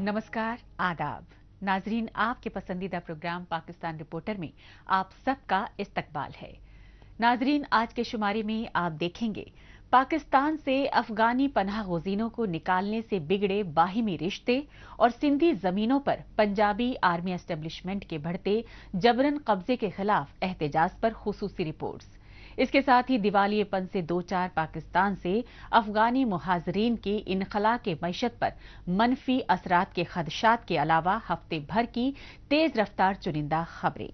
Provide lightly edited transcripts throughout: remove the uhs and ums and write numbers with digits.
नमस्कार, आदाब नाजरीन, आपके पसंदीदा प्रोग्राम पाकिस्तान रिपोर्टर में आप सबका इस्तकबाल है। नाजरीन, आज के शुमारे में आप देखेंगे पाकिस्तान से अफगानी पनाह गुज़ीनों को निकालने से बिगड़े बाहिमी रिश्ते और सिंधी जमीनों पर पंजाबी आर्मी एस्टेब्लिशमेंट के बढ़ते जबरन कब्जे के खिलाफ एहतजाज पर खुसूसी रिपोर्ट्स। इसके साथ ही दिवालियेपन से दो चार पाकिस्तान से अफगानी मुहाजिरीन की इनखला के मईशत पर मनफी असरात के खदशात के अलावा हफ्ते भर की तेज रफ्तार चुनिंदा खबरें।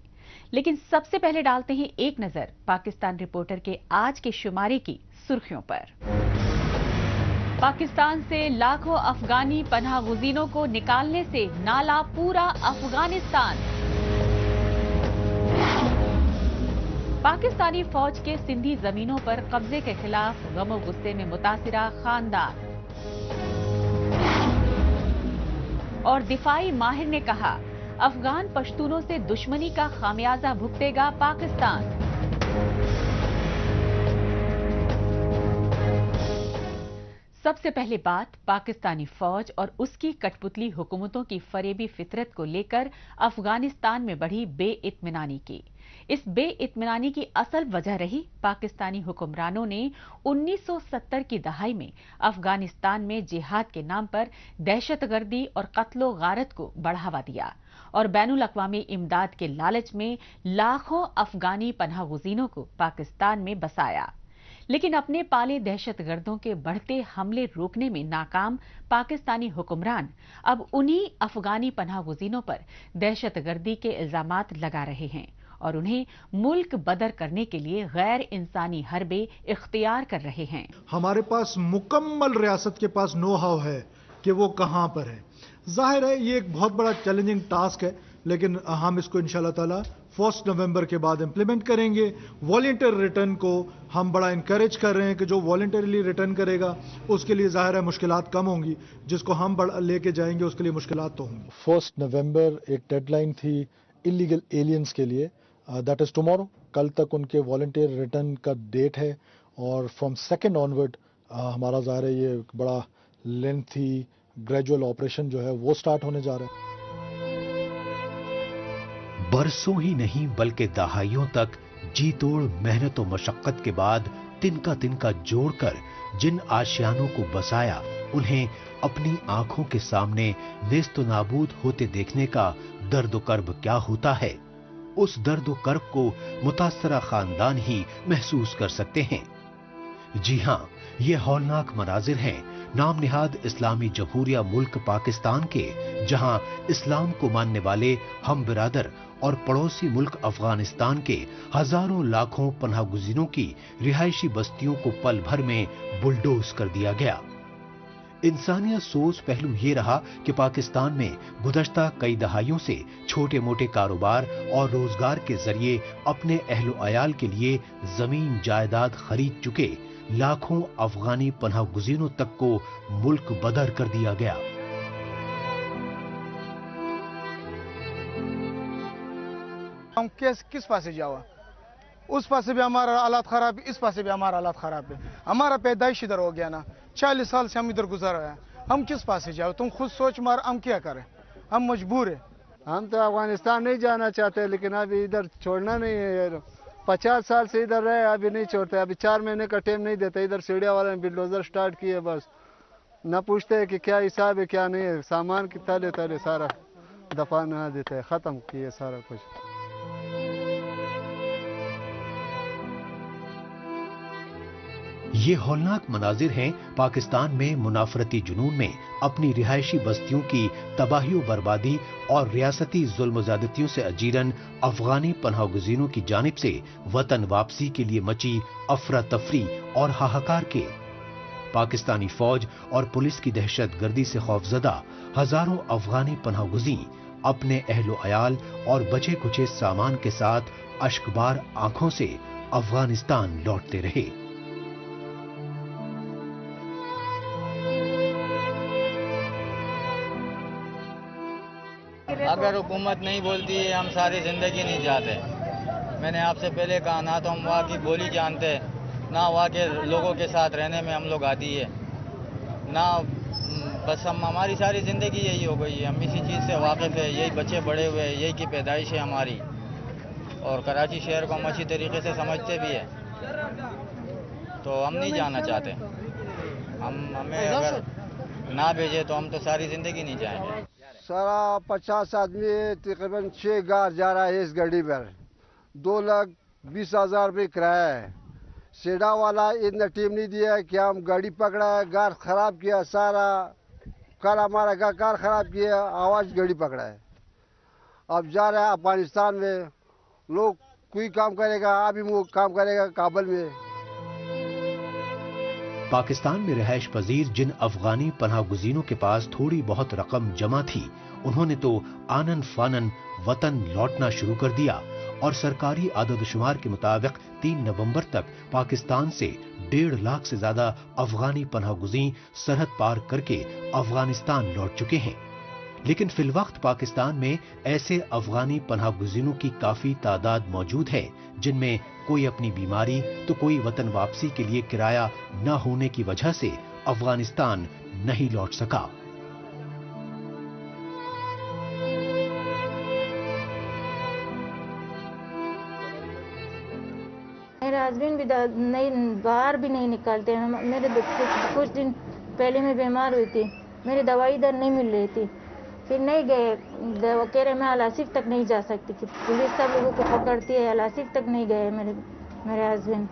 लेकिन सबसे पहले डालते हैं एक नजर पाकिस्तान रिपोर्टर के आज के शुमारे की सुर्खियों पर। पाकिस्तान से लाखों अफगानी पनाह गुज़ीनों को निकालने से नाला पूरा अफगानिस्तान। पाकिस्तानी फौज के सिंधी जमीनों पर कब्जे के खिलाफ गमो गुस्से में मुतासिरा खानदान। और दिफाई माहिर ने कहा, अफगान पश्तूनों से दुश्मनी का खामियाजा भुगतेगा पाकिस्तान। सबसे पहले बात पाकिस्तानी फौज और उसकी कठपुतली हुकूमतों की फरेबी फितरत को लेकर अफगानिस्तान में बढ़ी बेइत्मीनानी की। इस बेइत्मीनानी की असल वजह रही पाकिस्तानी हुक्मरानों ने 1970 की दहाई में अफगानिस्तान में जिहाद के नाम पर दहशतगर्दी और कत्लो गारत को बढ़ावा दिया और बैनुल अक़वामी इमदाद के लालच में लाखों अफगानी पनाह गुज़ीनों को पाकिस्तान में बसाया। लेकिन अपने पाले दहशतगर्दों के बढ़ते हमले रोकने में नाकाम पाकिस्तानी हुक्मरान अब उन्हीं अफगानी पनाह गुज़ीनों पर दहशतगर्दी के इल्जामात लगा रहे हैं और उन्हें मुल्क बदर करने के लिए गैर इंसानी हरबे इख्तियार कर रहे हैं। हमारे पास मुकम्मल रियासत के पास नो हाउ है कि वो कहां पर है। जाहिर है ये एक बहुत बड़ा चैलेंजिंग टास्क है, लेकिन हम इसको इंशाल्लाह ताला 1 नवंबर के बाद इंप्लीमेंट करेंगे। वॉलंटियर रिटर्न को हम बड़ा इनकरेज कर रहे हैं कि जो वॉलंटरीली रिटर्न करेगा उसके लिए जाहिर है मुश्किलात कम होंगी, जिसको हम लेके जाएंगे उसके लिए मुश्किलात तो होंगी। 1 नवंबर एक डेडलाइन थी इलीगल एलियंस के लिए, दैट इज टुमारो। कल तक उनके वॉलंटियर रिटर्न का डेट है और फ्रॉम 2 ऑनवर्ड हमारा ज़ाहिर है ये बड़ा लेंथी ग्रेजुअल ऑपरेशन जो है वो स्टार्ट होने जा रहा है। बरसों ही नहीं बल्कि दहाइयों तक जी तोड़ मेहनत और मशक्कत के बाद तिनका तिनका जोड़कर जिन आशियानों को बसाया, उन्हें अपनी आंखों के सामने नेस्त नाबूद होते देखने का दर्द कर्ब क्या होता है, उस दर्द कर्ब को मुतासरा खानदान ही महसूस कर सकते हैं। जी हां, ये हौलनाक मनाजिर हैं नाम निहाद इस्लामी जमहूरिया मुल्क पाकिस्तान के, जहां इस्लाम को मानने वाले हम बिरादर और पड़ोसी मुल्क अफगानिस्तान के हजारों लाखों पनाह गुज़ीनों की रिहायशी बस्तियों को पल भर में बुलडोज कर दिया गया। इंसानियत सोच पहलू ये रहा कि पाकिस्तान में गुज़श्ता कई दहाइयों से छोटे मोटे कारोबार और रोजगार के जरिए अपने अहलो अयाल के लिए जमीन जायदाद खरीद चुके लाखों अफगानी पनाह गुज़ीनों तक को मुल्क बदर कर दिया गया। हम किस पासे जाओ, उस पासे भी हमारा हालात खराब है, इस पासे भी हमारा हालात खराब है। हमारा पैदाइश इधर हो गया ना, 40 साल से हम इधर गुजर रहे हैं, हम किस पासे जाओ? तुम खुद सोच मार, हम क्या करें, हम मजबूर है। हम तो अफगानिस्तान नहीं जाना चाहते, लेकिन अभी इधर छोड़ना नहीं है। 50 साल से इधर रहे, अभी नहीं छोड़ते। अभी 4 महीने का टाइम नहीं देते। इधर सीढ़िया वाले ने बिल्डोजर स्टार्ट किए, बस न पूछते है कि क्या हिसाब है क्या नहीं है। सामान की तले तले सारा दफा न देते, खत्म किए सारा कुछ। ये हौलनाक मनाजिर हैं पाकिस्तान में मुनाफरती जुनून में अपनी रिहायशी बस्तियों की तबाही और बर्बादी और रियासती जुल्म ज़्यादतियों से अजीरन अफगानी पनाह गुज़ीनों की जानिब से वतन वापसी के लिए मची अफरा तफरी और हाहाकार के। पाकिस्तानी फौज और पुलिस की दहशत गर्दी से खौफजदा हजारों अफगानी पनाह गुज़ी अपने अहलो अयाल और बचे कुचे सामान के साथ अश्कबार आंखों से अफगानिस्तान लौटते रहे। अगर हुकूमत नहीं बोलती है, हम सारी जिंदगी नहीं जाते। मैंने आपसे पहले कहा, ना तो हम वहाँ की बोली जानते, ना वहाँ के लोगों के साथ रहने में हम लोग आदी है, ना बस हम हमारी सारी ज़िंदगी यही हो गई है, हम इसी चीज़ से वाकिफ़ है, यही बच्चे बड़े हुए हैं, यही की पैदाइश है हमारी, और कराची शहर को हम अच्छी तरीके से समझते भी है, तो हम नहीं जाना चाहते। हमें अगर ना भेजे तो हम तो सारी ज़िंदगी नहीं जाएंगे। सारा 50 आदमी तकरीबन 6 गार जा रहा है इस गाड़ी पर, 2,20,000 रुपये किराया है। सेडा वाला इतना टीम नहीं दिया कि हम गाड़ी पकड़ा है, गार खराब किया, सारा कार हमारा कार खराब किया, आवाज गाड़ी पकड़ा है। अब जा रहा है अफगानिस्तान में, लोग कोई काम करेगा, अभी वो काम करेगा काबुल में। पाकिस्तान में रिहाइश पजीर जिन अफगानी पनाह गुज़ीरों के पास थोड़ी बहुत रकम जमा थी, उन्होंने तो आनन फानन वतन लौटना शुरू कर दिया और सरकारी आददशुमार के मुताबिक 3 नवंबर तक पाकिस्तान से 1.5 लाख से ज्यादा अफगानी पनाह गुज़ीर सरहद पार करके अफगानिस्तान लौट चुके हैं। लेकिन फिलवक्त पाकिस्तान में ऐसे अफगानी पनाह गुज़ीरों की काफी तादाद मौजूद है जिनमें कोई अपनी बीमारी तो कोई वतन वापसी के लिए किराया न होने की वजह से अफगानिस्तान नहीं लौट सका। मेरे हस्बैंड भी नहीं बाहर भी नहीं निकलते हैं। मेरे कुछ दिन पहले मैं बीमार हुई थी, मेरी दवाई इधर नहीं मिल रही थी, फिर नहीं गए, कह रहे मैं अलासिफ तक नहीं जा सकती थी, पुलिस सब लोगों को पकड़ती है, अलासिफ तक नहीं गए मेरे हस्बैंड,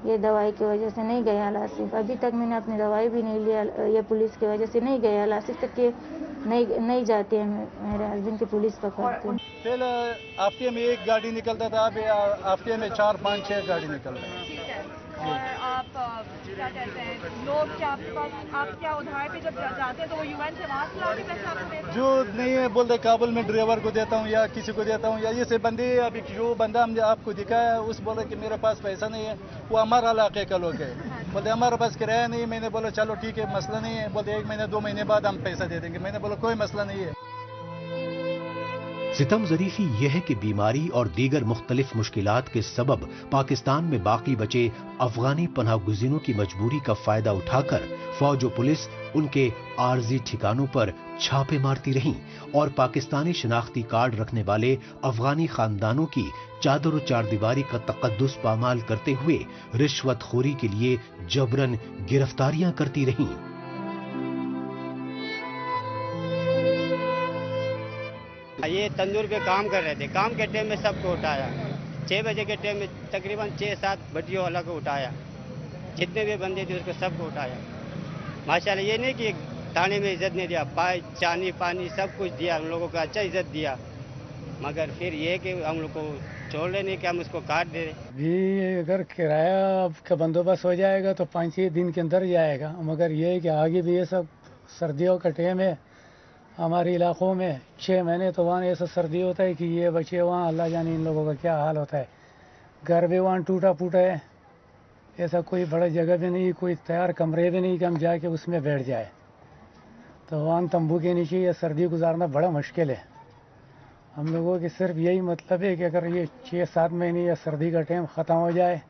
ये दवाई की वजह से नहीं गए अलासिफ। अभी तक मैंने अपनी दवाई भी नहीं लिया, ये पुलिस की वजह से नहीं गए अलासिफ तक के नहीं जाते हैं मेरे हस्बैंड की, पुलिस पकड़ती है। पहले हफ्ते में एक गाड़ी निकलता था, अभी हफ्ते में 4, 5, 6 गाड़ी निकल रही है। और आप क्या कहते हैं, लोग क्या आपके पास, आप क्या उधार पे जब जाते हैं तो वो यूएन से वहाँ से लाके पैसे आपको देते हैं? जो नहीं है बोलते काबुल में ड्राइवर को देता हूँ या किसी को देता हूँ, या ये से बंदे, अभी जो बंदा हमने आपको दिखाया उस बोला कि मेरे पास पैसा नहीं है, वो हमारा इलाके का लोग है, बोलते हमारे पास किराया नहीं है। मैंने बोला चलो ठीक है, मसला नहीं है, बोलते 1 महीने 2 महीने बाद हम पैसा दे देंगे। मैंने बोला कोई मसला नहीं है। सितम ज़रीफ़ी यह है कि बीमारी और दीगर मुख्तलिफ मुश्किलात के सबब पाकिस्तान में बाकी बचे अफगानी पनाह गुज़ीरों की मजबूरी का फायदा उठाकर फौज और पुलिस उनके आर्जी ठिकानों पर छापे मारती रहीं और पाकिस्तानी शनाख्ती कार्ड रखने वाले अफगानी खानदानों की चादर और चारदीवारी का तकद्दुस पामाल करते हुए रिश्वतखोरी के लिए जबरन गिरफ्तारियां करती रहीं। ये तंदूर पे काम कर रहे थे, काम के टाइम में सबको उठाया, 6 बजे के टाइम में तकरीबन 6-7 भट्टियों वाला को उठाया, जितने भी बंदे थे उसको सबको उठाया। माशाल्लाह, ये नहीं कि थाने में इज्जत नहीं दिया, चानी पानी सब कुछ दिया, हम लोगों को अच्छा इज्जत दिया, मगर फिर ये कि हम लोग को छोड़ रहे नहीं कि हम उसको काट दे रहे। भी अगर किराया का बंदोबस्त हो जाएगा तो 5-6 दिन के अंदर जाएगा, मगर ये है कि आगे भी ये सब सर्दियों का टाइम है, हमारे इलाकों में 6 महीने तो वहाँ ऐसा सर्दी होता है कि ये बच्चे वहाँ, अल्लाह जाने इन लोगों का क्या हाल होता है। घर भी वहाँ टूटा फूटा है, ऐसा कोई बड़ा जगह भी नहीं, कोई तैयार कमरे भी नहीं कि हम जाके उसमें बैठ जाए, तो वहाँ तंबू के नीचे ये सर्दी गुजारना बड़ा मुश्किल है। हम लोगों की सिर्फ यही मतलब है कि अगर ये 6-7 महीने या सर्दी का टाइम ख़त्म हो जाए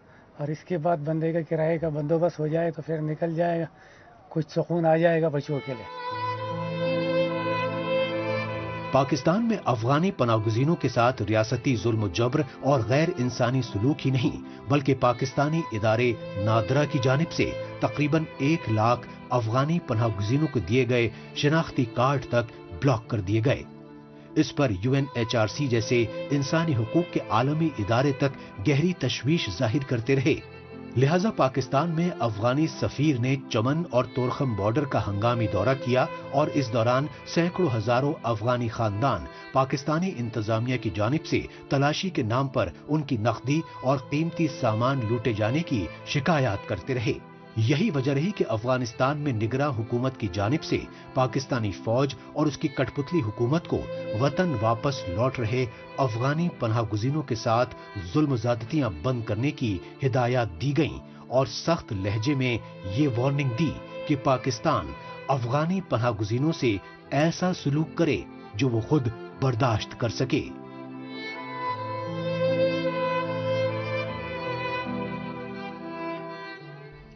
और इसके बाद बंदे का किराए का बंदोबस्त हो जाए तो फिर निकल जाएगा, कुछ सुकून आ जाएगा बच्चों के लिए। पाकिस्तान में अफगानी पनाहगुज़ीरों के साथ रियासती जुल्म जबर और गैर इंसानी सलूक ही नहीं बल्कि पाकिस्तानी इदारे नादरा की जानिब से तकरीबन 1 लाख अफगानी पनाहगुज़ीरों को दिए गए शनाख्ती कार्ड तक ब्लॉक कर दिए गए। इस पर UNHRC जैसे इंसानी हुकूक के आलमी इदारे तक गहरी तशवीश जाहिर करते रहे। लिहाजा पाकिस्तान में अफगानी सफीर ने चमन और तोरखम बॉर्डर का हंगामी दौरा किया और इस दौरान सैकड़ों हजारों अफगानी खानदान पाकिस्तानी इंतजामिया की जानिब से तलाशी के नाम पर उनकी नकदी और कीमती सामान लूटे जाने की शिकायत करते रहे। यही वजह रही कि अफगानिस्तान में निगरां हुकूमत की जानिब से पाकिस्तानी फौज और उसकी कठपुतली हुकूमत को वतन वापस लौट रहे अफगानी पनाहगुज़ीरों के साथ जुल्म ज़्यादतियां बंद करने की हिदायत दी गईं और सख्त लहजे में ये वार्निंग दी कि पाकिस्तान अफगानी पनाहगुज़ीरों से ऐसा सलूक करे जो वो खुद बर्दाश्त कर सके।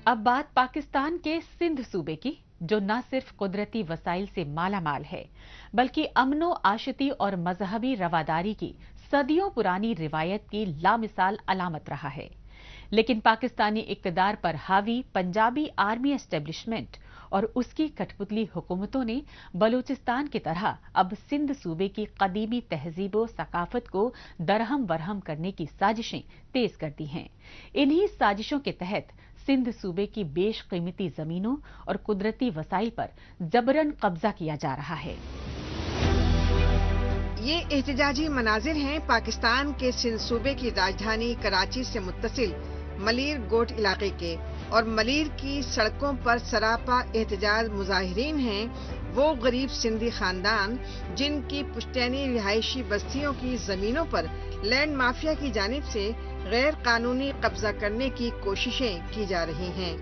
अब बात पाकिस्तान के सिंध सूबे की, जो न सिर्फ कुदरती वसाइल से मालामाल है, बल्कि अमनो आशिती और मजहबी रवादारी की सदियों पुरानी रिवायत की लामिसाल अलामत रहा है। लेकिन पाकिस्तानी इक्तदार पर हावी पंजाबी आर्मी एस्टेब्लिशमेंट और उसकी कठपुतली हुकूमतों ने बलूचिस्तान की तरह अब सिंध सूबे की कदीमी तहजीब व सकाफत को दरहम बरहम करने की साजिशें तेज कर दी हैं। इन्हीं साजिशों के तहत सिंध सूबे की बेशकीमती जमीनों और कुदरती वसाइल पर जबरन कब्जा किया जा रहा है। ये एहतजाजी मनाजिर हैं पाकिस्तान के सिंध सूबे की राजधानी कराची से मुत्तसिल मलीर गोट इलाके के, और मलीर की सड़कों पर सरापा एहतजाज मुजाहिरीन हैं वो गरीब सिंधी खानदान जिनकी पुश्तैनी रिहायशी बस्तियों की जमीनों पर लैंड माफिया की जानिब से गैर कानूनी कब्जा करने की कोशिशें की जा रही हैं।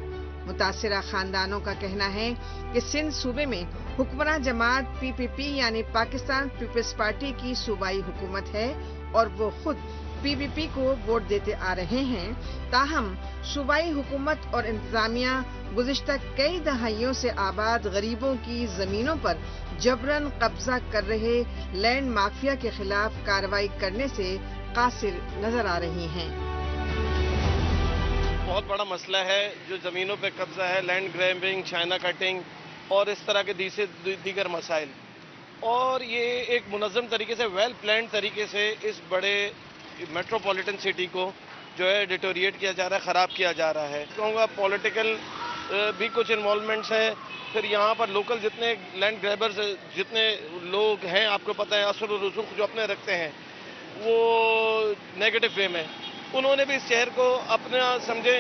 मुतासिरा खानदानों का कहना है कि सिंध सूबे में हुक्मरान जमात PPP यानी पाकिस्तान पीपल्स पार्टी की सूबाई हुकूमत है और वो खुद PPP को वोट देते आ रहे हैं। ताहम सूबाई हुकूमत और इंतजामिया गुज़िश्ता कई दहाइयों से आबाद गरीबों की जमीनों पर जबरन कब्जा कर रहे लैंड माफिया के खिलाफ कार्रवाई करने से कासिर नजर आ रही हैं। बहुत बड़ा मसला है जो ज़मीनों पे कब्जा है, लैंड ग्रैबिंग, चाइना कटिंग और इस तरह के दीगर मसाइल, और ये एक मुनज़्ज़म तरीके से वेल प्लान तरीके से इस बड़े मेट्रोपॉलिटन सिटी को जो है डिटोरिएट किया जा रहा है, ख़राब किया जा रहा है। कहूँगा पॉलिटिकल भी कुछ इन्वॉल्वमेंट्स हैं, फिर यहाँ पर लोकल जितने लैंड ग्रैबर्स जितने लोग हैं, आपको पता है असर और रसूख जो अपने रखते हैं वो नेगेटिव वे में, उन्होंने भी इस शहर को अपना समझे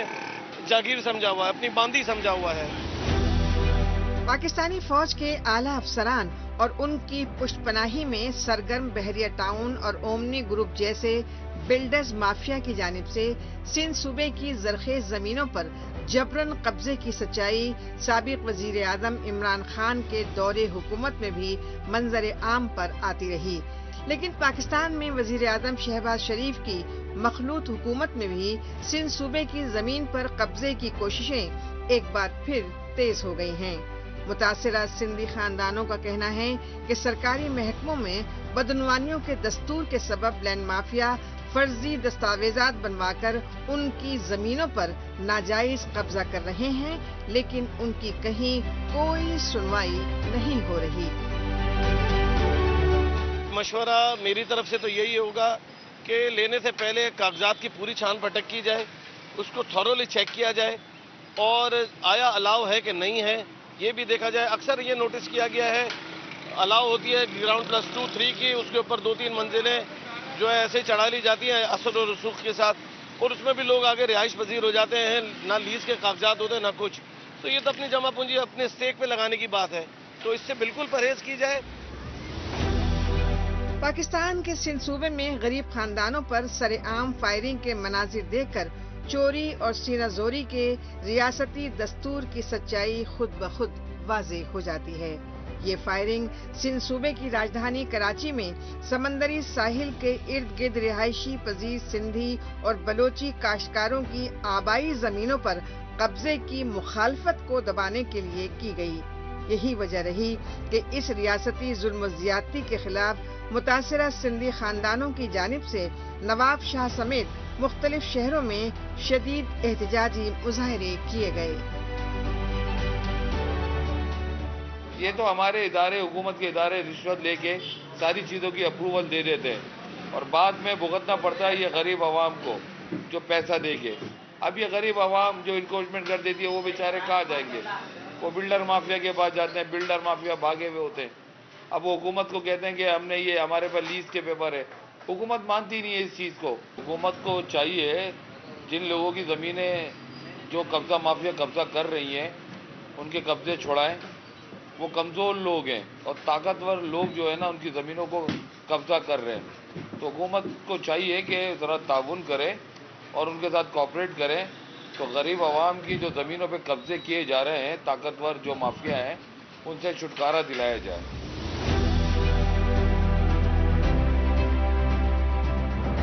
जागीर समझा हुआ है, अपनी बांदी समझा हुआ है। पाकिस्तानी फौज के आला अफसरान और उनकी पुष्टपनाही में सरगर्म बहरिया टाउन और ओमनी ग्रुप जैसे बिल्डर्स माफिया की जानिब से सिंध सूबे की जरखेज जमीनों पर जबरन कब्जे की सच्चाई साबिक वजीर आजम इमरान खान के दौरे हुकूमत में भी मंजर आम पर आती रही। लेकिन पाकिस्तान में वजीर आजम शहबाज शरीफ की मखलूत हुकूमत में भी सिंध सूबे की जमीन पर कब्जे की कोशिशें एक बार फिर तेज हो गई हैं। मुतासिरा सिंधी खानदानों का कहना है कि सरकारी महकमों में बदनवानियों के दस्तूर के सबब लैंड माफिया फर्जी दस्तावेजात बनवाकर उनकी जमीनों पर नाजायज कब्जा कर रहे हैं, लेकिन उनकी कहीं कोई सुनवाई नहीं हो रही। मशवरा मेरी तरफ से तो यही होगा कि लेने से पहले कागजात की पूरी छान पटक की जाए, उसको थॉरोली चेक किया जाए और आया अलाउ है कि नहीं है ये भी देखा जाए। अक्सर ये नोटिस किया गया है अलाउ होती है ग्राउंड +2-3 की, उसके ऊपर 2-3 मंजिलें जो है ऐसे चढ़ा ली जाती हैं असर और रसूख के साथ, और उसमें भी लोग आगे रिहाइश पजीर हो जाते हैं, ना लीज के कागजात होते हैं ना कुछ। तो ये तो अपनी जमा पूंजी अपने स्टेक पे लगाने की बात है, तो इससे बिल्कुल परहेज की जाए। पाकिस्तान के सिंध सूबे में गरीब खानदानों पर सरेआम फायरिंग के मनाजिर देखकर चोरी और सीनाजोरी के रियासती दस्तूर की सच्चाई खुद ब खुद वाज़ेह हो जाती है। ये फायरिंग सिंध सूबे की राजधानी कराची में समंदरी साहिल के इर्द गिर्द रिहायशी पजीर सिंधी और बलोची काश्तकारों की आबाई जमीनों पर कब्जे की मुखालफत को दबाने के लिए की गई। यही वजह रही कि इस रियासती जुल्म ज़्यादती के खिलाफ मुतासिरा सिंधी खानदानों की जानिब से नवाब शाह समेत मुख्तलिफ शहरों में शदीद एहतजाजी मुजाहरे किए गए। ये तो हमारे इदारे, हुकूमत के इदारे रिश्वत लेके सारी चीज़ों की अप्रूवल दे देते हैं और बाद में भुगतना पड़ता है ये गरीब आवाम को जो पैसा दे के। अब ये गरीब आवाम जो इंक्रोचमेंट कर देती है वो बेचारे कहाँ जाएंगे? वो बिल्डर माफिया के पास जाते हैं, बिल्डर माफिया भागे हुए होते हैं। अब वो हुकूमत को कहते हैं कि हमने ये हमारे पास लीज के पेपर है, हुकूमत मानती नहीं है इस चीज़ को। हुकूमत को चाहिए जिन लोगों की ज़मीनें जो कब्जा माफिया कब्जा कर रही हैं उनके कब्जे छुड़ाएं। वो कमज़ोर लोग हैं और ताकतवर लोग जो है ना उनकी ज़मीनों को कब्जा कर रहे हैं। तो हुकूमत को चाहिए कि ज़रा ताउन करे और उनके साथ कोऑपरेट करें, तो गरीब आवाम की जो ज़मीनों पे कब्जे किए जा रहे हैं ताकतवर जो माफिया हैं उनसे छुटकारा दिलाया जाए।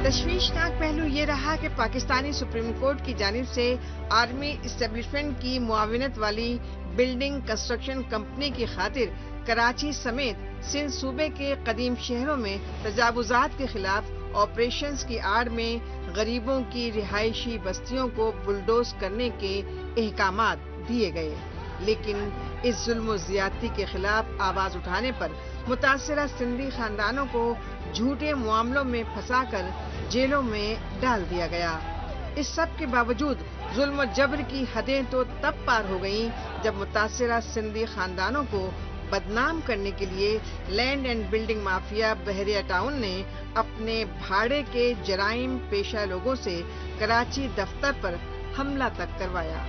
تشویشناک پہلو یہ رہا کہ پاکستانی سپریم کورٹ کی جانب سے آرمی اسٹیبلشمنٹ کی معاونت والی بلڈنگ کنسٹرکشن کمپنی کی خاطر کراچی سمیت سندھ صوبے کے قدیم شہروں میں تجاوزات کے خلاف آپریشنز کی آڑ میں غریبوں کی رہائشی بستیوں کو بلڈوز کرنے کے احکامات دیے گئے، لیکن اس ظلم و زیادتی کے خلاف آواز اٹھانے پر متاثرہ سندھی خاندانوں کو جھوٹے معاملوں میں پھنسا کر جیلوں میں ڈال دیا گیا۔ اس سب کے باوجود ظلم و جبر کی حدیں تو تب پار ہو گئیں جب متاثرہ سندھی خاندانوں کو بدنام کرنے کے لیے لینڈ اینڈ بلڈنگ مافیا بحریہ ٹاؤن نے اپنے بھاڑے کے جرائم پیشہ لوگوں سے کراچی دفتر پر حملہ تک کروایا۔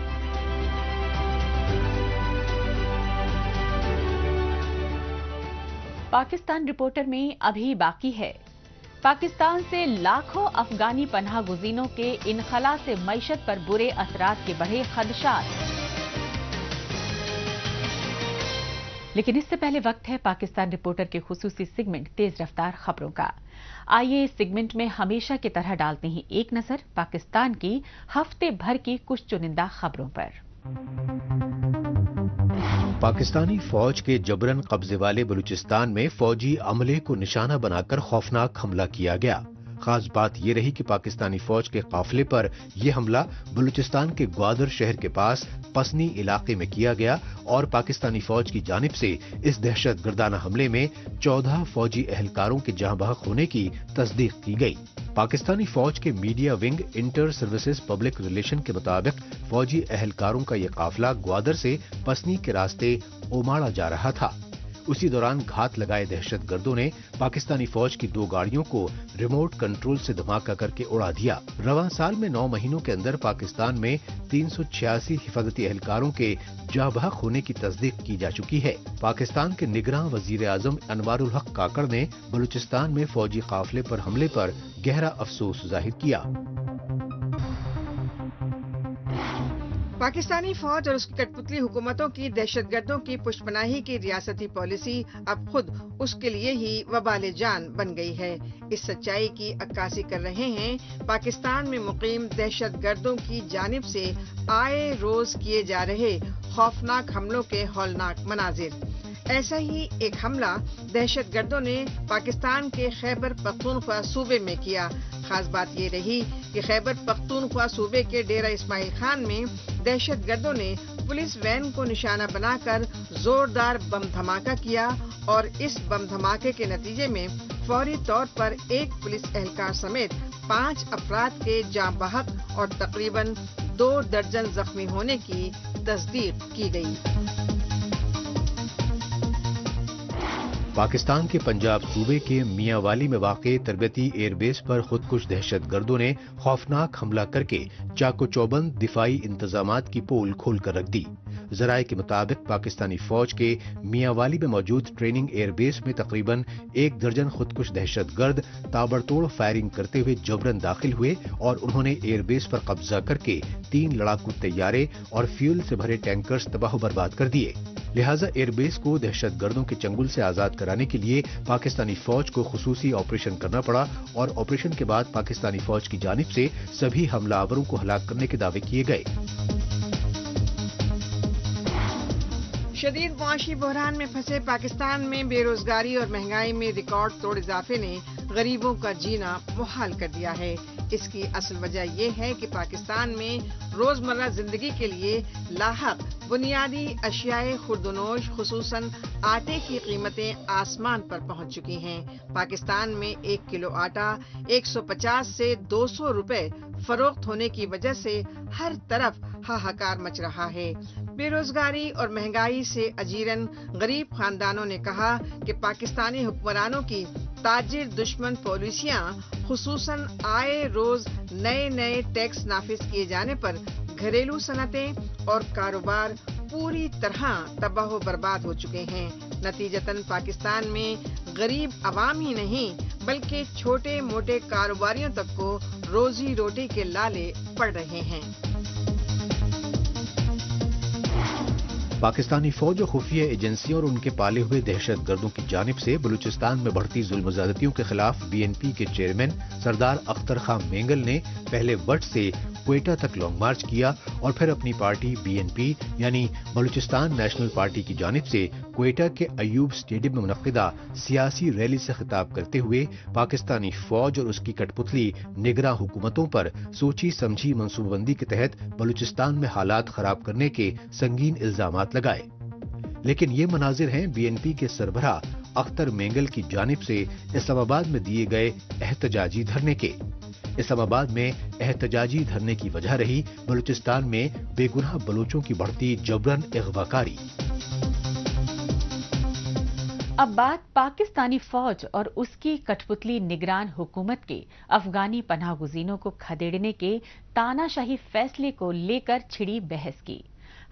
پاکستان رپورٹر میں ابھی باقی ہے۔ پاکستان سے لاکھوں افغانی پناہ گزینوں کے انخلا سے معیشت پر برے اثرات کے بڑھے خدشات، لیکن اس سے پہلے وقت ہے پاکستان رپورٹر کے خصوصی سیگمنٹ تیز رفتار خبروں کا۔ آئیے اس سیگمنٹ میں ہمیشہ کی طرح ڈالتے ہیں ایک نظر پاکستان کی ہفتے بھر کی کچھ چنندہ خبروں پر۔ پاکستانی فوج کے جبرن قبضے والے بلوچستان میں فوجی عملے کو نشانہ بنا کر خوفناک حملہ کیا گیا۔ خاص بات یہ رہی کہ پاکستانی فوج کے قافلے پر یہ حملہ بلوچستان کے گوادر شہر کے پاس پسنی علاقے میں کیا گیا اور پاکستانی فوج کی جانب سے اس دہشت گردانہ حملے میں 14 فوجی اہلکاروں کے جاں بحق ہونے کی تصدیق کی گئی۔ پاکستانی فوج کے media wing inter services public relation کے مطابق فوجی اہلکاروں کا یہ قافلہ گوادر سے پسنی کے راستے اوماڑا جا رہا تھا۔ اسی دوران گھات لگائے دہشت گردوں نے پاکستانی فوج کی 2 گاڑیوں کو ریموٹ کنٹرول سے دھماکہ کر کے اڑا دیا۔ رواں سال میں 9 مہینوں کے اندر پاکستان میں 386 حفاظتی اہلکاروں کے جاں بحق ہونے کی تصدیق کی جا چکی ہے۔ پاکستان کے نگراں وزیر اعظم انوار الحق کاکڑ نے بلوچستان میں فوجی قافلے پر حملے پر گہرا افسوس ظاہر کیا۔ پاکستانی فوج اور اس کی کٹ پتلی حکومتوں کی دہشت گردوں کی پشت پناہی کی ریاستی پالیسی اب خود اس کے لیے ہی وبال جان بن گئی ہے۔ اس سچائی کی عکاسی کر رہے ہیں پاکستان میں مقیم دہشت گردوں کی جانب سے آئے روز کیے جا رہے خوفناک حملوں کے ہولناک مناظر۔ ایسا ہی ایک حملہ دہشت گردوں نے پاکستان کے خیبر پختونخوا صوبے میں کیا۔ خاص بات یہ رہی کہ خیبر پختونخوا صوبے کے ڈیرہ اسماعیل خان میں دہشت گردوں نے پولیس وین کو نشانہ بنا کر زوردار بم دھماکہ کیا اور اس بم دھماکے کے نتیجے میں فوری طور پر ایک پولیس اہلکار سمیت 5 افراد کے جاں بحق اور تقریباً 2 درجن زخمی ہونے کی تصدیق کی گئی۔ پاکستان کے پنجاب صوبے کے میاں والی میں واقع تربیتی ایئر بیس پر خودکش دہشت گردوں نے خوفناک حملہ کر کے چاق و چوبند دفاعی انتظامات کی پول کھول کر رکھ دی۔ ذرائع کے مطابق پاکستانی فوج کے میاں والی میں موجود ٹریننگ ایئر بیس میں تقریباً 1 درجن خودکش دہشت گرد تابڑتوڑ فائرنگ کرتے ہوئے جبرن داخل ہوئے اور انہوں نے ایئر بیس پر قبضہ کر کے 3 لڑاکو طیارے اور فیول سے بھرے ٹینکرز تباہ و برباد کر دیے۔ لہٰذا ایئر بیس کو دہشت گردوں کے چنگل سے آزاد کرانے کے لیے پاکستانی فوج کو خصوصی آپریشن کرنا پڑا اور آپریشن کے بعد پاکستانی فوج کی جانب سے سبھی حملہ آوروں کو ہلاک کرنے کے دعوے کیے گئے۔ شدید معاشی بحران میں پھنسے پاکستان میں بے روزگاری اور مہنگائی میں ریکارڈ توڑ اضافے نے غریبوں کا جینا محال کر دیا ہے۔ اس کی اصل وجہ یہ ہے کہ پاکستان میں روزمرہ زندگی کے لیے لاحق بنیادی اشیاء خوردونوش خصوصاً آٹے کی قیمتیں آسمان پر پہنچ چکی ہیں۔ پاکستان میں 1 کلو آٹا 150 سے 200 روپے فروخت ہونے کی وجہ سے ہر طرف ہاہاکار مچ رہا ہے۔ بے روزگاری اور مہنگائی سے اجیرن غریب خاندانوں نے کہا کہ پاکستانی حکمرانوں کی تاجر دشمن پالیسیاں خصوصاً آئے روز نئے ٹیکس نافذ کیے جانے پر گھریلو صنعتیں اور کاروبار پوری طرح تباہ و برباد ہو چکے ہیں۔ نتیجتاً پاکستان میں غریب عوام ہی نہیں بلکہ چھوٹے موٹے کاروباریوں تک کو روزی روٹی کے لالے پڑ رہے ہیں۔ पाकिस्तानी फौज और खुफिया एजेंसियों और उनके पाले हुए दहशतगर्दों की जानिब से बलूचिस्तान में बढ़ती जुल्म-ज़्यादतियों के खिलाफ बीएनपी के चेयरमैन सरदार अख्तर खान मेंगल ने पहले वट से क्वेटा तक लॉन्ग मार्च किया और फिर अपनी पार्टी बीएनपी यानी बलूचिस्तान नेशनल पार्टी की जानिब से क्वेटा के अयूब स्टेडियम में मुनक्किदा सियासी रैली से खिताब करते हुए पाकिस्तानी फौज और उसकी कठपुतली निगरां हुकूमतों पर सोची समझी मनसूबाबंदी के तहत बलूचिस्तान में हालात खराब करने के संगीन इल्जामात लगाए। लेकिन ये मनाजिर हैं बीएनपी के सरबराह अख्तर मेंगल की जानिब से इस्लामाबाद में दिए गए एहतजाजी धरने के। इस्लामाबाद में एहतजाजी धरने की वजह रही बलूचिस्तान में बेगुनाह बलोचों की बढ़ती जबरन अगवाकारी। अब बात पाकिस्तानी फौज और उसकी कठपुतली निगरान हुकूमत के अफगानी पनाहगुज़ीनों को खदेड़ने के तानाशाही फैसले को लेकर छिड़ी बहस की।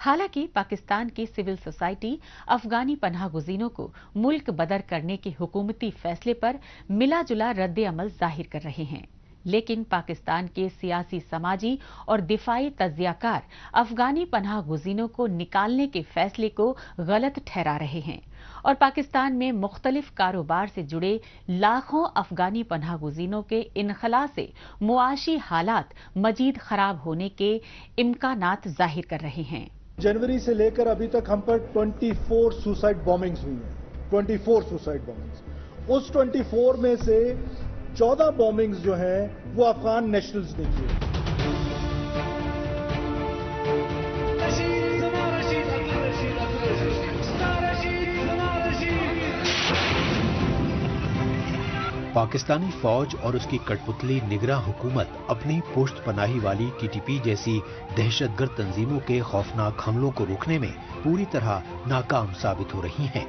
हालांकि पाकिस्तान की सिविल सोसाइटी अफगानी पनाहगुज़ीनों को मुल्क बदर करने के हुकूमती फैसले पर मिला जुला रद्द अमल जाहिर कर रहे हैं, लेकिन पाकिस्तान के सियासी, समाजी और दिफाई तज्जियाकार अफगानी पनाहगुज़ीनों को निकालने के फैसले को गलत ठहरा रहे हैं और पाकिस्तान में मुख्तलिफ कारोबार से जुड़े लाखों अफगानी पनाहगुज़ीनों के इनखला से मुआशी हालात मजीद खराब होने के इम्कानात जाहिर कर रहे हैं। जनवरी से लेकर अभी तक हम पर 24 सुसाइड बॉम्बिंग्स हुई हैं, 24 सुसाइड बॉम्बिंग्स। उस 24 में से 14 बॉम्बिंग्स जो हैं वो अफगान नेशनल्स ने किए। पाकिस्तानी फौज और उसकी कठपुतली निगरां हुकूमत अपनी पोस्ट पनाही वाली टीटीपी जैसी दहशतगर्द तंजीमों के खौफनाक हमलों को रोकने में पूरी तरह नाकाम साबित हो रही हैं।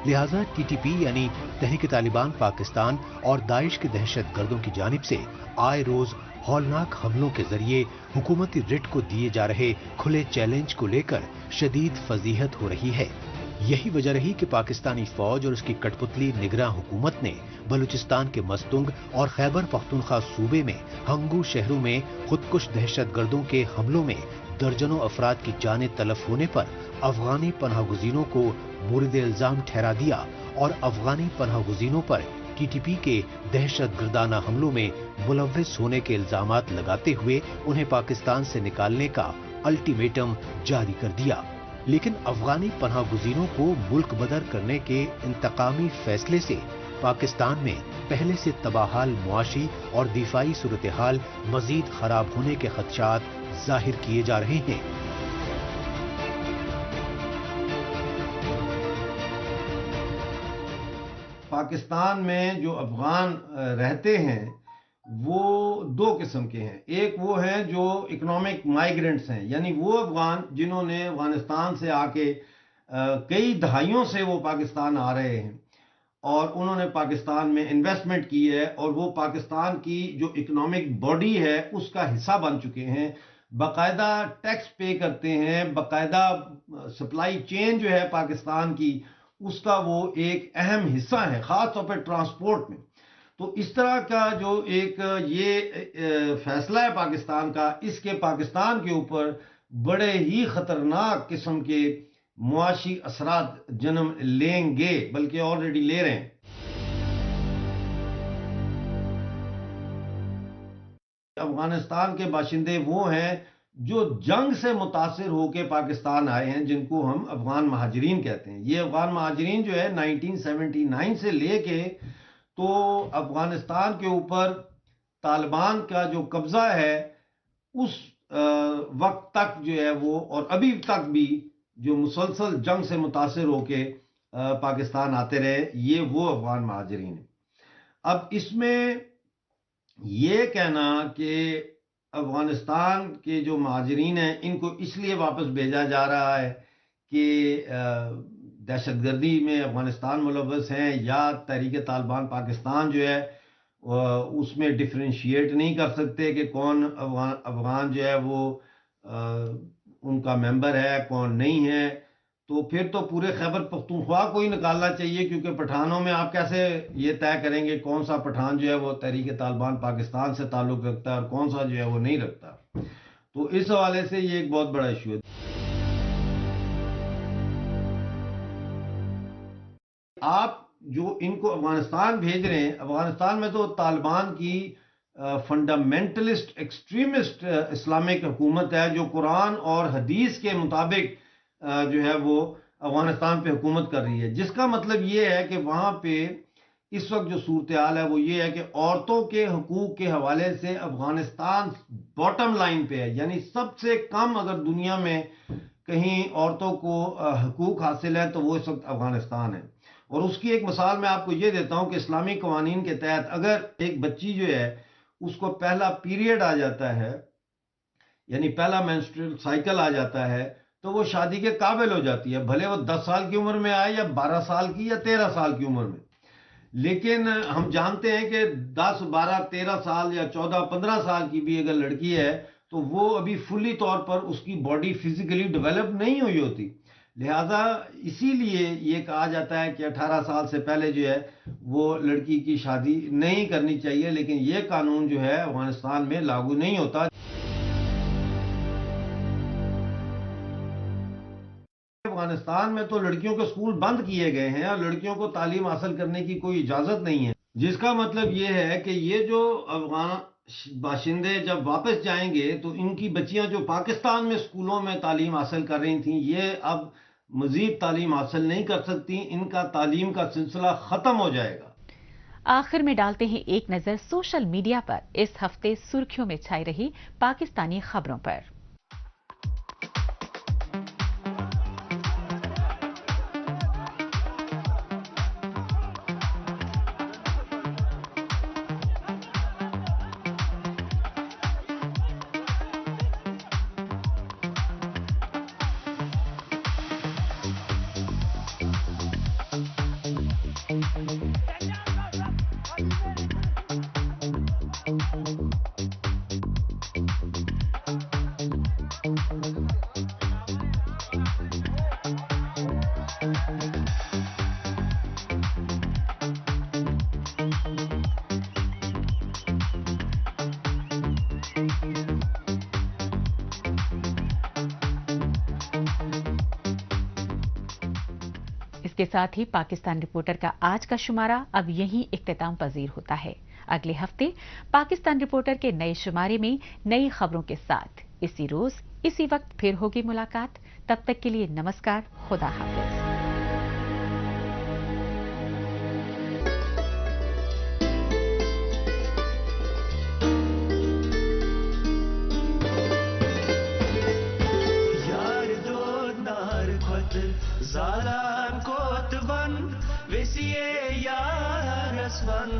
लिहाजा टीटीपी यानी तहरीक तालिबान पाकिस्तान और दाइश के दहशतगर्दों की जानिब से आए रोज हौलनाक हमलों के जरिए हुकूमती रिट को दिए जा रहे खुले चैलेंज को लेकर शदीद फजीहत हो रही है। यही वजह रही कि पाकिस्तानी फौज और उसकी कठपुतली निगरां हुकूमत ने बलूचिस्तान के मस्तुंग और खैबर पख्तूनख्वा सूबे में हंगू शहरों में खुदकुश दहशतगर्दों के हमलों में दर्जनों अफराद की जानें तलफ होने पर अफगानी पनाहगुज़ीनों को मोरिद इल्जाम ठहरा दिया और अफगानी पनाहगुज़ीनों पर टीटीपी के दहशतगर्दाना हमलों में मुलव्विस होने के इल्जामात लगाते हुए उन्हें पाकिस्तान से निकालने का अल्टीमेटम जारी कर दिया। लेकिन अफगानी पनाहगुज़ीनों को मुल्क बदर करने के इंतकामी फैसले से पाकिस्तान में पहले से तबाहाल मुआशी और दिफाई सूरत हाल मजीद खराब होने के खदशात जाहिर किए जा रहे हैं। पाकिस्तान में जो अफगान रहते हैं वो दो किस्म के हैं। एक वो हैं जो इकोनॉमिक माइग्रेंट्स हैं, यानी वो अफगान जिन्होंने अफगानिस्तान से आके कई दहाइयों से वो पाकिस्तान आ रहे हैं और उन्होंने पाकिस्तान में इन्वेस्टमेंट की है और वो पाकिस्तान की जो इकोनॉमिक बॉडी है उसका हिस्सा बन चुके हैं, बाकायदा टैक्स पे करते हैं, बाकायदा सप्लाई चेन जो है पाकिस्तान की उसका वो एक अहम हिस्सा है, खास तौर पर ट्रांसपोर्ट में। तो इस तरह का जो एक ये फैसला है पाकिस्तान का, इसके पाकिस्तान के ऊपर बड़े ही खतरनाक किस्म के मुआशी असरात जन्म लेंगे, बल्कि ऑलरेडी ले रहे हैं। अफगानिस्तान के बाशिंदे वो हैं जो जंग से मुतासिर होकर पाकिस्तान आए हैं, जिनको हम अफगान महाजरीन कहते हैं। ये अफगान महाजरीन जो है 1979 से लेके तो अफगानिस्तान के ऊपर तालिबान का जो कब्जा है उस वक्त तक जो है वो और अभी तक भी जो मुसलसल जंग से मुतासिर होके पाकिस्तान आते रहे, ये वो अफगान महाजरीन हैं। अब इसमें ये कहना कि अफगानिस्तान के जो महाजरीन हैं इनको इसलिए वापस भेजा जा रहा है कि दहशतगर्दी में अफगानिस्तान मुलव्वस हैं या तहरीक तालिबान पाकिस्तान जो है उसमें डिफरेंशिएट नहीं कर सकते कि कौन अफगान जो है वो उनका मेंबर है कौन नहीं है, तो फिर तो पूरे खैबर पख्तूनख्वा को ही निकालना चाहिए, क्योंकि पठानों में आप कैसे ये तय करेंगे कौन सा पठान जो है वो तहरीक तालिबान पाकिस्तान से ताल्लुक़ रखता है और कौन सा जो है वो नहीं रखता। तो इस हवाले से ये एक बहुत बड़ा इशू है। آپ جو ان کو افغانستان بھیج رہے ہیں، افغانستان میں تو طالبان کی فنڈامنٹلسٹ ایکسٹریمسٹ اسلامک حکومت ہے، جو قرآن اور حدیث کے مطابق جو ہے وہ افغانستان پہ حکومت کر رہی ہے، جس کا مطلب یہ ہے کہ وہاں پہ اس وقت جو صورتحال ہے وہ یہ ہے کہ عورتوں کے حقوق کے حوالے سے افغانستان باٹم لائن پہ ہے، یعنی سب سے کم اگر دنیا میں کہیں عورتوں کو حقوق حاصل ہے تو وہ اس وقت افغانستان ہے۔ اور اس کی ایک مثال میں آپ کو یہ دیتا ہوں کہ اسلامی قوانین کے تحت اگر ایک بچی جو ہے اس کو پہلا پیریڈ آ جاتا ہے، یعنی پہلا مینسٹرل سائیکل آ جاتا ہے، تو وہ شادی کے قابل ہو جاتی ہے، بھلے وہ 10 سال کی عمر میں آئے یا 12 سال کی یا 13 سال کی عمر میں۔ لیکن ہم جانتے ہیں کہ 10 12 13 سال یا 14 15 سال کی بھی اگر لڑکی ہے تو وہ ابھی فلی طور پر اس کی باڈی فزیکلی ڈیولپ نہیں ہوئی ہوتی، لہذا اسی لیے یہ کہا جاتا ہے کہ 18 سال سے پہلے جو ہے وہ لڑکی کی شادی نہیں کرنی چاہیے، لیکن یہ قانون جو ہے افغانستان میں لاگو نہیں ہوتا۔ افغانستان میں تو لڑکیوں کے سکول بند کیے گئے ہیں اور لڑکیوں کو تعلیم حاصل کرنے کی کوئی اجازت نہیں ہے، جس کا مطلب یہ ہے کہ یہ جو افغان باشندے جب واپس جائیں گے تو ان کی بچیاں جو پاکستان میں سکولوں میں تعلیم حاصل کر رہی تھیں یہ اب مزید تعلیم حاصل نہیں کر سکتی، ان کا تعلیم کا سلسلہ ختم ہو جائے گا۔ آخر میں ڈالتے ہیں ایک نظر سوشل میڈیا پر اس ہفتے سرخیوں میں چھائی رہی پاکستانی خبروں پر۔ اس کے ساتھ ہی پاکستان رپورٹر کا آج کا شمارہ اب یہیں اختتام پذیر ہوتا ہے۔ اگلے ہفتے پاکستان رپورٹر کے نئے شمارے میں نئی خبروں کے ساتھ اسی روز اسی وقت پھر ہوگی ملاقات۔ تب تک کے لیے نمسکار، خدا حافظ۔ زالان کوتوان وسیه یا رسوان